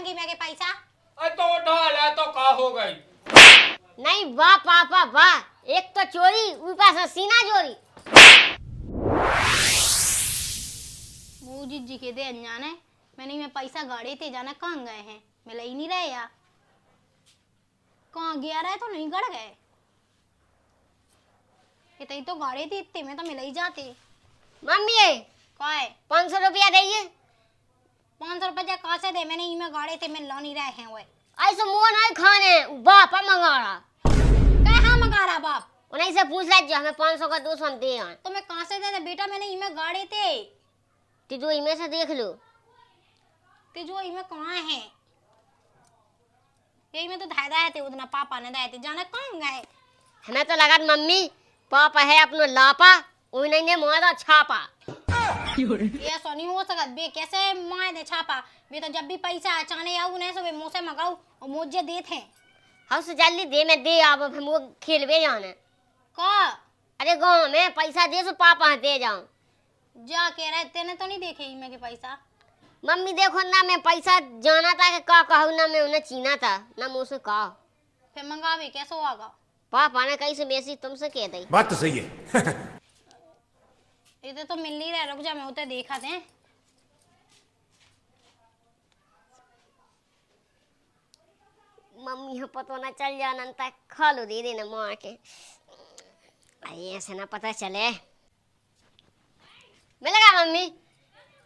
देंगी मैं के पैसा? अरे तो ढाल है तो का हो गई? नहीं वाह पापा वाह, एक तो चोरी ऊपर से सीना चोरी। बूजी जी के दे अनजाने मैंने में पैसा गाड़े थे जाना कहाँ गए हैं, मिल ही नहीं रहे यार। कहाँ गया रहे तो नहीं गड़ गए, इतनी तो गाड़े थी, इतने में तो मिल ही जाते। मम्मी का है 500 रुपया दइए। 500 रुपया कहाँ से दे, मैंने इमे गाड़े थे, मिल ला नहीं रहे हैं। वो ऐसे मुँह नहीं खाने, बापा मंगा रहा। कहाँ मंगा रहा बाप? उन्हीं से पूछ ले, जो हमें 500 का 200 हम दे आए। तो मैं कहाँ से दे बेटा, मैंने इमे गाड़े थे। तिजो इमे से देख लो। तिजो इमे कहाँ है? यही में तो दाए थे उतना, पापा ने दाए थे, जाना कहाँ गए? हमें तो लगा मम्मी पापा है अपनो लापा, उन्हीं ने मारा छापा। ये सो नहीं हो सकत बे, कैसे माए दे छापा? बे तो जब भी पैसा चाने आऊ नहीं सो बे मुँह से मंगाऊ और मुझे देते हैं। हम से जल्दी दे, मैं दे अब हम वो खेलवे जाने। का अरे गाँव में पैसा दे सो पापा दे जाऊं। जा कह रहे तेने तो नहीं देखे इमे के पैसा? मम्मी देखो ना, मैं पैसा जाना था कि का कहूँ ना, मैं उन्हें चीना था ना मुँह से कहा। फिर मंगावे कैसे होगा? पापा ने कहीं से बेसी तुमसे कह दी। बात तो सही है। इधर तो मिल नहीं रहा, रुक जा मैं उधर देखा थे। मम्मी हो पता ना चल जाना तक खा लो, दे देना मार के, ऐसे ना पता चले। मिलेगा मम्मी?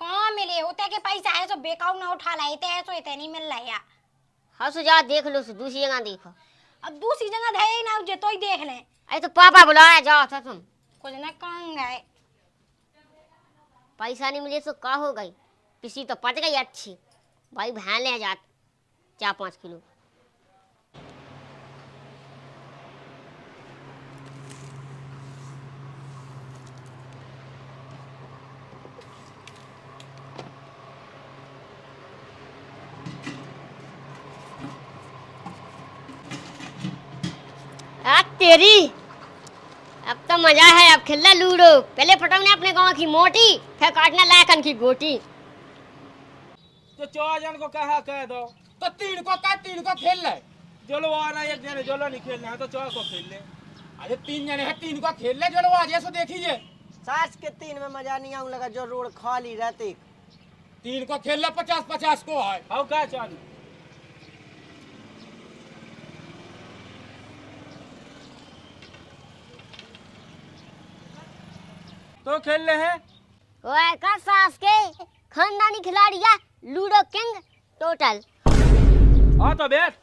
कहाँ मिले होते के पैसा है सो बेकाऊ ना उठा लाए थे, ऐसो इतने नहीं मिल रहा यार। हाँ सो जा देख लो, दूसरी जगह देखो। अब दूसरी जगह है ही ना, जे तो ही देख ले। अरे तो पापा बुलाया, जाओ था तुम। कुछ ना कहाँ गए? पैसा नहीं मिले तो का हो गई, किसी तो पट गई अच्छी भाई, भैन ले जा 4-5 किलो। तेरी अब तो मजा है, अब खेलना लूडो। पहले फटकने अपने गांव की मोटी, फिर काटना लायकन की गोटी। तो 4 जन को कहा कह दो तो 3 को का 3 को खेल ले। जोलो आना एक जने जोलो नहीं खेलना है तो 4 को खेल ले। अरे 3 जने हैं 3 को खेल ले, जोलो आज ऐसे देखिए। सास के 3 में मजा नहीं आऊं लगा, जो रोड खाली रहते। 3 को खेल ले, 50-50 को है। हाउ का चालू तो खेल ले है। ओए का सास के खानदानी खिलाड़ी है, लूडो किंग टोटल। हाँ तो बैठ।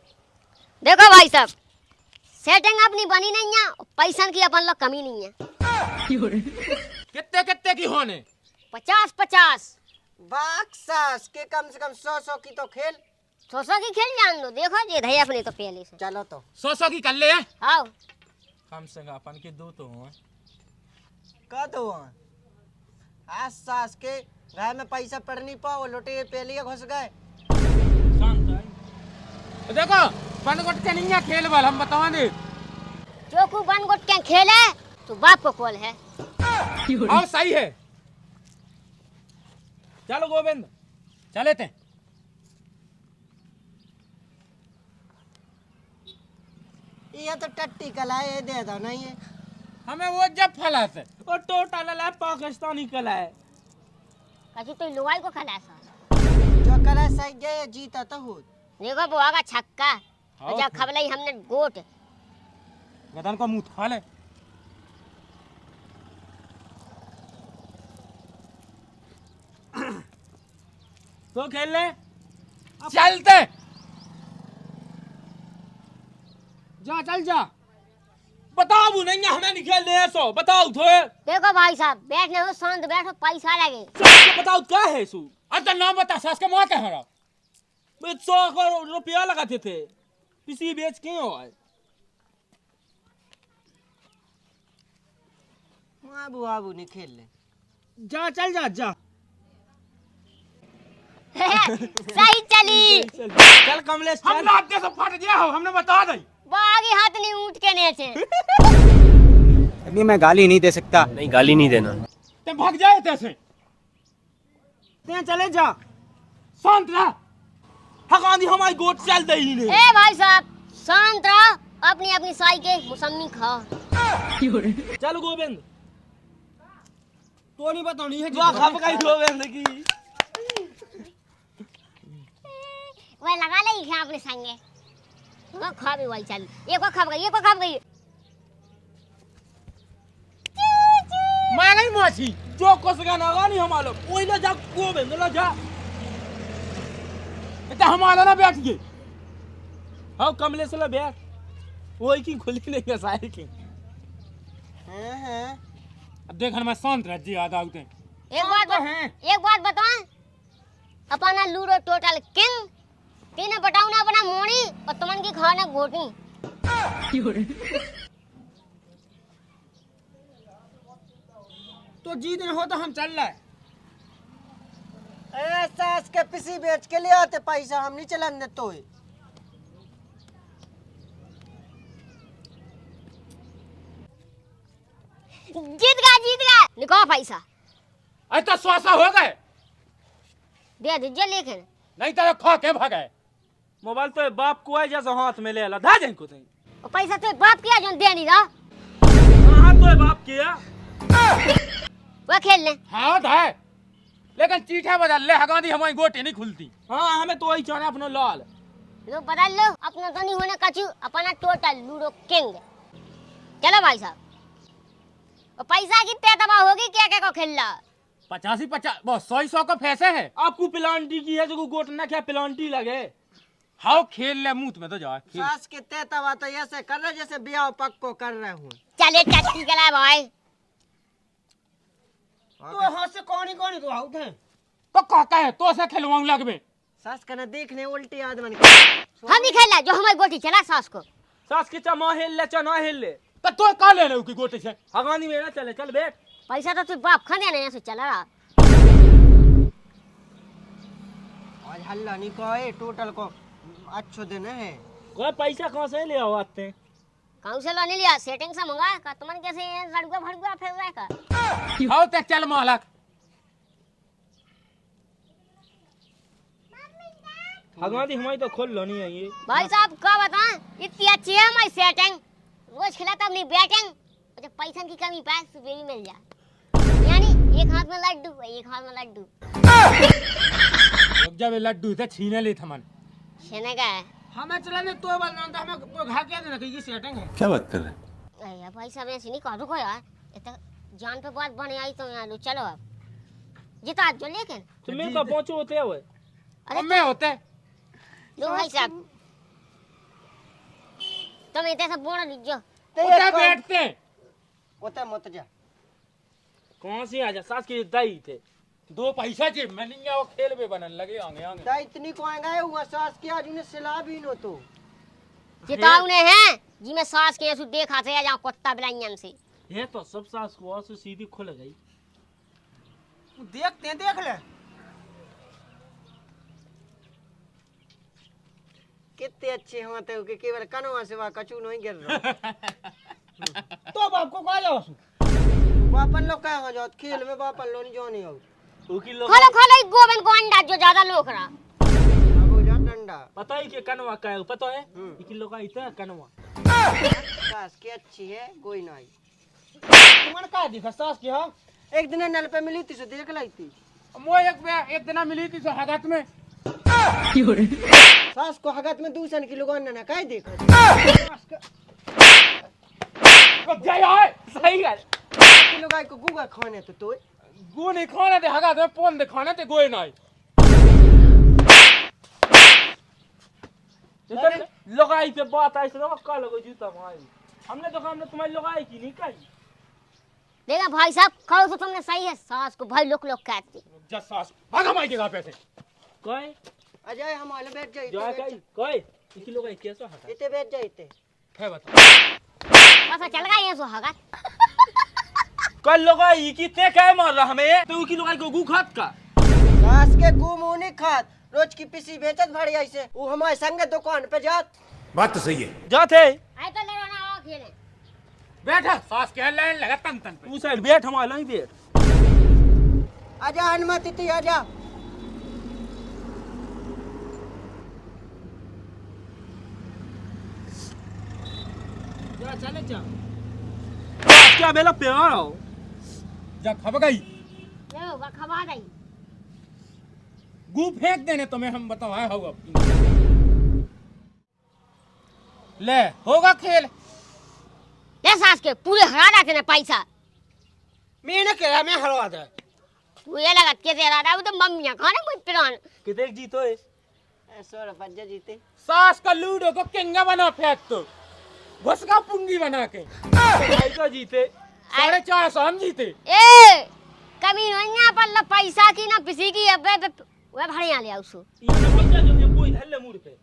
देखो भाई साहब, सेटिंग अपनी बनी नहीं है, पैसा की अपन लोग कमी नहीं है। कितने कितने की होने? 50-50। बाक सास के कम से कम 100 की तो खेल। 100 की खेल जान लो, देखो ये धैया अपने तो पहले से। चलो तो 100 की कर ले। आओ कम से कम अपन के 2 तो हो। का तो आज सास के घर में पैसा पड़ नहीं पाओ, लोटे पहले घुस गए। शांत है। देखो बनगुट के नहीं है खेल वाल, हम बतावा दे। चोकू बन गुट के खेले तो बाप को कॉल है। और सही है। चलो गोविंद चले थे। ये तो टट्टी कला है, दे दो नहीं है। हमें वो जब फला से और टोटल है पाकिस्तानी कला है। कभी तो लुगाई को खला सा। जो कला सही गए जीता तो हो। देखो बुआ का छक्का, हाँ। जब खबलाई हमने गोट। गदन को मुंह था ले। तो खेल ले। चलते जा, चल जा। बताओ नहीं हमें नहीं खेलने ऐसो, बताओ तो। देखो भाई साहब, बैठने हो शांत बैठो, पैसा लगे। बताओ क्या है सू? अरे नाम बता, सास के मुँह क्या है? 100 रुपया लगाते थे, किसी बेच के हो आए। आबू आबू नहीं खेल ले। जा चल जा जा। सही चली। चल कमलेश हम चल। लाते से फट गया हो, हमने बता दी। बागी हाथ नहीं ऊँट के ने से। अभी मैं गाली नहीं दे सकता। नहीं गाली नहीं देना। ते भाग जाए तैसे। ते चले जा, शांत रह। हक गांधी हमारी गोट चल दही ने ए भाई साहब शांत रहो, अपनी अपनी साई के मौसमी खाओ। चल गोविंद तो नहीं बतानी है जो खप गई गोविंद की वह लगा ले क्या अपने संगे वो खा भी वही चल, एक को खप गई, एक को खप गई। मैं नहीं माछी जो कुछ का ना नहीं हमारा ओई ना जा गोविंद ना जा इतना हमारा ना बैठ गए हाँ कमले से ला बैठ वही की खुली नहीं है सारी की हैं अब देख मैं शांत रह जी याद आते एक बात बताओ, अपना लूडो टोटल किंग तीन बताओ ना अपना मोड़ी और तुमन की खाना घोटी। तो जी दिन हो तो हम चल रहे ऐसा के पिसी बेच के ले आते पैसा, हम नहीं चलन देते तो जीत गया निकाल पैसा अरे तो स्वासा हो गए दे दीजिए, लेकिन नहीं तो खा के भागे मोबाइल तो बाप को आई जैसे हाथ में ले ला धा जाए को और पैसा तो बाप किया जो दे नहीं रहा, हां तो बाप किया वो खेल ले। हाँ था लेकिन चीठा बदल ले हगांधी हमारी गोटी नहीं खुलती हाँ हमें तो वही चाहना अपना लाल लो बदल लो, अपना तो नहीं होने कछु, अपना टोटल लूडो किंग। चलो भाई साहब, और पैसा कितने दबा होगी क्या क्या को खेल ला 50 बहुत 100 का पैसे है आपको प्लांटी की है जो गोट ना क्या प्लांटी लगे हाउ खेल ले मुंह में तो जा सास के तेतवा तो ऐसे कर रहे जैसे ब्याह पक्को कर रहे हूँ। चले चट्टी गला भाई तो हाथ से कौन तो आउट है तो कहता है तो से खिलवाऊं लगबे सास का ना देखने उल्टी आदमी हम ही खेल ला जो हमारी गोटी चला सास को। सास की चमा हिल ले चना हिल ले तो का ले की गोटी से हगानी में ना चले चल बैठ पैसा तो तू बाप खाने नहीं से चला रहा। आज हल्ला नहीं कहे टोटल को अच्छो दिन है कोई पैसा कहां से ले आओ आते हैं काउंसिल ने लिया सेटिंग से मंगा का तुमन कैसे लड़का भड़का फेर रहा का हाउ ते चल मालक हगानी हमारी तो खोल लो नहीं है ये भाई साहब का बता इतनी अच्छी है हमारी सेटिंग, रोज खिलाता अपनी बैटिंग, जब पैसा की कमी पाए सुबह भी मिल जाए, यानी एक हाथ में लड्डू एक हाथ में लड्डू। जब लड्डू थे छीने ले थमन छेने का है हमें चलाने तो बनना था हमें तो घर क्या देना की सेटिंग है क्या बात कर रहे हैं? अरे भाई साहब ऐसे नहीं कहो यार, इतना जान पे बात बने आई तो यार चलो अब जिता जो लेकिन तुम मेरे को पहुंचो होते हुए अरे मैं होते लो भाई साहब तुम इतने सब बोल दीजिए उठे बैठते ओते मत जा कौन सी आजा सास की दाई थे दो पैसा जे मैं नहीं आओ खेल में बनन लगे आगे आगे दा इतनी को आएगा हुआ सास की आज उन्हें सिला भी नो तो जिताऊ ने हैं जी मैं सास के ऐसे देखा थे जहाँ कुत्ता बिलाइयन से ये तो सब सास को से सीधी खुल गई देखते हैं देख ले कितने अच्छे होते हो कि केवल कनवा सिवा कचू नहीं गिर रहा तो बाप को कहा जाओ बापन लोग क्या हो जाओ खेल में बापन लोग जो नहीं हो उकी लोग खोलो खोलो गोबन को अंडा जो ज्यादा लोग रहा अब हो जा डंडा पता ही के कनवा का है पता है इकी लोग का इतना कनवा सास की अच्छी है कोई नहीं तुमन का दिखा सास की हां एक दिन नल पे मिली थी सो देख लाई थी मो एक दिन मिली थी हगत में सास को हगत में दूसरे की लोग ना कह देखा जय आए सही है की लोग को गुगा खाने तो गो नहीं खाने दे हगत में पोन दे खाने ते गोई नहीं जितने लगाई पे बात आई से का लगो जूता भाई हमने तो हमने तुम्हारी लगाई की नहीं कही देखा भाई साहब कहो तो तुमने सही है, सास को भाई लोग कहते जस सास भागा माई के पैसे कोई अजय हमारे बैठ जाइए जो कही कोई इसी लोग कैसे हटा इते बैठ जाइए है बता पता चल गया ये सो हगा कल लोग ई कितने क्या मार रहा हमें तो की लोग को गु खात का सास के गु मुंह नहीं खात रोज की पिसी बेचत भाड़ी ऐसे वो हमारे संग दुकान पे जात बात तो सही है। जाते आए तो लड़ो ना आओ खेले बैठा सास के लाइन लगा तन तन पे तू साइड बैठ हमारा नहीं बैठ आजा अनुमति थी आजा चले जा क्या मेला प्यार हो जा खब गई ले वो खबा गई गू फेंक देने तुम्हें हम बताओ है होगा ले होगा खेल ले सास के पूरे हरा रखे ने पैसा मैंने कहा मैं हरवा दे पूरे लगत के तेरा रहा तो मम्मी खाने मुझ पिरान कितने जीतो है 100 रुपये जीते। सास का लूडो को किंगा बना फेंक तो घुस का पुंगी बना के भाई को जीते 450 हम जीते ए कभी नैया पर ल पैसा की ना किसी की अबे वे भड़िया ले उसो ये पैसा जो कोई धल्ले मुड़ पे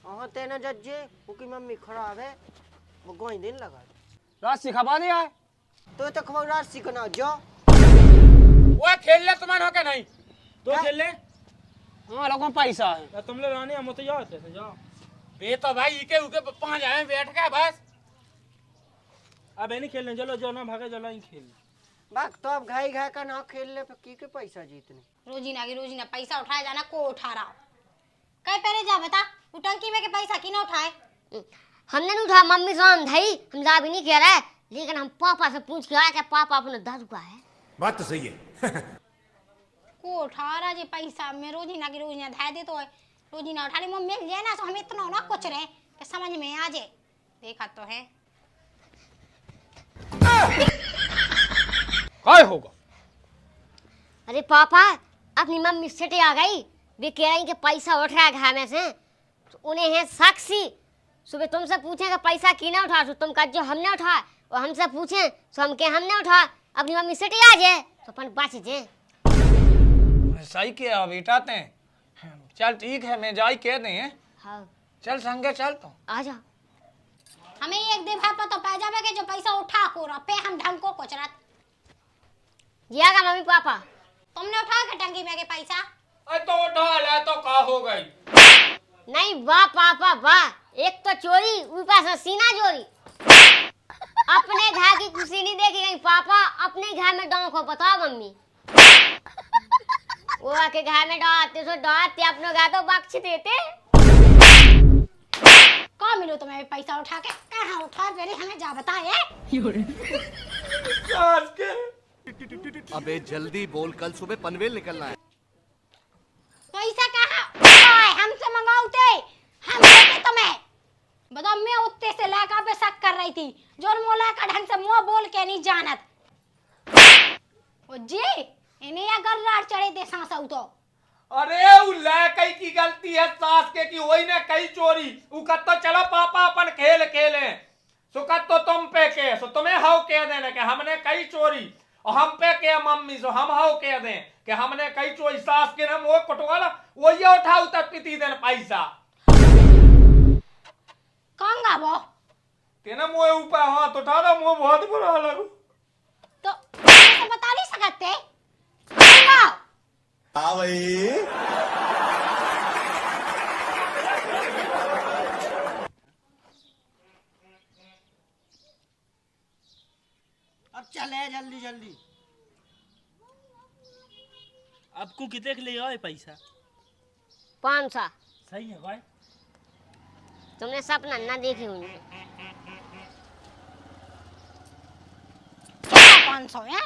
अहाँ तेना जज्जे उकी मम्मी खराब है वो गोई दिन लगा राशि खबा दिया है तो खबर रात सीखना जो वो खेल ले तुम्हारा हो के नहीं तो खेल ले हाँ लोगों पैसा है या तुम लोग रानी हम तो जाओ से जाओ बे तो भाई इके उके पांच आए बैठ के बस अब नहीं खेलने चलो जो ना भागे चलो ही खेल बाक तो अब घाई घाई का ना खेल ले की के पैसा जीतने रोजीना की रोजीना पैसा उठाया जाना को उठा रहा कहीं पहले जा बता वो टंकी में के पैसा की ना उठाए हमने नहीं उठा मम्मी से हम धई हम जा भी नहीं कह रहे लेकिन हम पापा से पूछ के आया कि पापा अपने दादू का है बात तो सही है को उठा रहा जी पैसा में रोजीना की रोजीना धाय दे तो है रोजीना उठा ली मम्मी मिल जाए ना तो हम इतना ना कुछ रहे कि समझ में आ जाए देखा तो है काय होगा अरे पापा अपनी मम्मी सिटी आ गई वे कह रही कि पैसा उठ रहा है घर में से तो उन्हें है साक्षी सुबह तुमसे पूछेगा पैसा की ना उठा तो तुम कह जो हमने उठा और हमसे पूछे तो हम के हमने उठा अपनी मम्मी सिटी आ जाए तो अपन बच जाए सही किया बेटा ते चल ठीक है मैं जाई कह दे हाँ चल संगे चल तो आ जा हमें एक दे भाई पता पै जावे कि जो पैसा उठा को रहा पे हम ढंग को कुछ रात जियागा मम्मी पापा तुमने उठा के टंकी में के पैसा अरे तो उठा ले तो का हो गई नहीं वाह पापा वाह एक तो चोरी ऊपर से सीना चोरी अपने घर की खुशी नहीं देखी गई पापा अपने घर में डांव को बताओ मम्मी वो आके घर में डालते सो डालते अपने घर तो बख्श देते कहाँ मिलो तुम्हें पैसा उठा के कहाँ उठा पहले हमें जा बताए सास के अबे जल्दी बोल कल सुबह पनवेल निकलना है पैसा कहाँ हमसे मंगाओते हम देते तुम्हें बताओ मैं उत्ते से लाका पे शक कर रही थी जो मोला का ढंग से मुंह बोल के नहीं जानत ओ जी इन्हें या गर्रार चढ़े दे सांसौ तो अरे उ लड़कई की गलती है सास के की वही ने कई चोरी उ कत तो चलो पापा अपन खेल खेले सुकत तो तुम पे के सो तुम्हें हाउ कह देने के हमने कई चोरी और हम पे के मम्मी सो हम हाउ कह दे कि हमने कई चोरी सास के नाम वो कटवाला वो ये उठाऊ तक पीती देन पैसा कहूंगा वो तेना मोए ऊपर हाथ उठा दो मुंह बहुत बुरा लगू तो बता नहीं सकते कहूंगा हाँ भाई अब चले जल्दी जल्दी आपको कितने के लिए आए पैसा 500 सही है भाई तुमने सपना ना देखे होंगे 500 है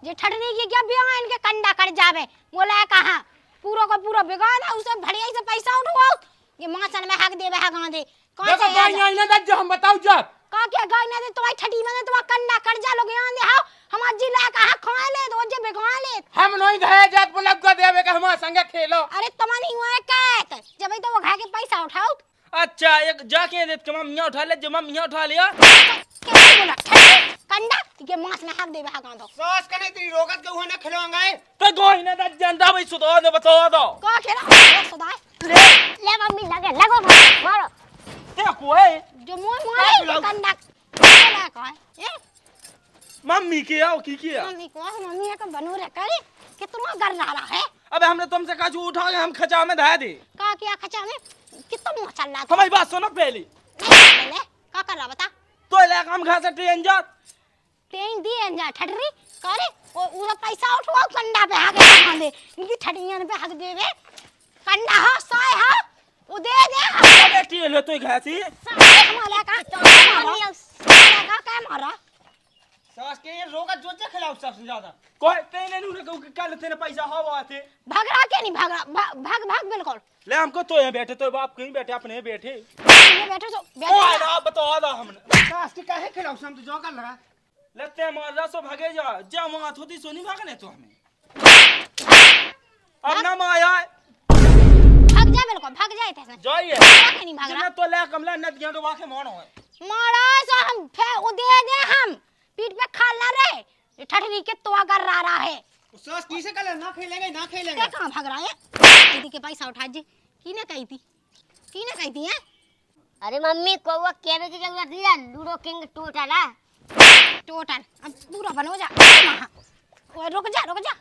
जे ठटनी की क्या बिया इनके कंडा कट जावे बोला कहा पूरा का पूरा बिगाड़ है उसे बढ़िया से पैसा उठवाओ ये माचन में हक देवे हक दे कौन देखो से गाय नहीं ना जो हम बताओ जब का क्या गाय ना दे तुम्हारी ठटी में तुम्हारा कंडा कट जा लोग यहां दे आओ हमार जिला का हक खा ले दो जे बिगाड़ ले हम नहीं गए जात बुलब को देवे के हमारे संगे खेलो अरे तुम नहीं हुआ कहत जब तो वो खा के पैसा उठाओ अच्छा एक जाके दे के मम्मी उठा ले जो मम्मी उठा लिया क्या बोला ठटी कंडा के मांस में हक देवे हक दो सास कने तेरी रोगत के हुए ना खिलवाएंगे तो गोही ना जानता भाई सुधो दे बता दो का खेला सदा ले मम्मी लगे लगो मारो क्या कोई जो मोय मारे कंडा बोला का ये मम्मी के आओ की किया मम्मी का बनू रे करे कितना कर रहा है अबे हमने तुमसे कहा उठा के हम खचा में धा दे का क्या खचा में कितना मुंह चल रहा था हमारी बात सुनो पहले का कर रहा बता तो ले हम घर से ट्रेन जा ट्रेन दी अंजा ठटरी करे और उसे पैसा उठवाओ कंडा पे हक दे दे इनकी ठटियां पे हक दे रे कंडा हा साय हा वो दे दे अबे ट्रेन ले तो घर से हमारा का मारा सास के ये रोगा जो जे खिलाओ सबसे ज्यादा कोई तेने नहीं कहू कि कल तेरे पैसा हवा थे भाग रहा क्या नहीं भाग रहा भाग भाग बिल्कुल ले हमको तो यहाँ बैठे तो बाप कहीं बैठे अपने यहाँ बैठे ये बैठो तो ओ बैठो आदा बता आदा हमने सास के काहे खिलाओ हम तो जो कर लगा लेते मार सो भागे जा मां थोड़ी सोनी भागने तो हमें अब ना माया भाग जा बिल्कुल भाग जाए थे जाइए क्या नहीं भाग रहा तो ले कमला नदियां तो वाके मोनो है मारा सो हम फे उदे दे हम पीठ पे खाल ना रे ठठरी के तो अगर रहा है सास किसे कल ना खेलेंगे क्या कहां भाग रहा है दीदी के पैसा उठा जी की ने कही थी हैं अरे मम्मी कौवा केवे की जरूरत नहीं है लूडो किंग टोटल है टोटल अब पूरा बनो जा वहाँ। ओए रुक जा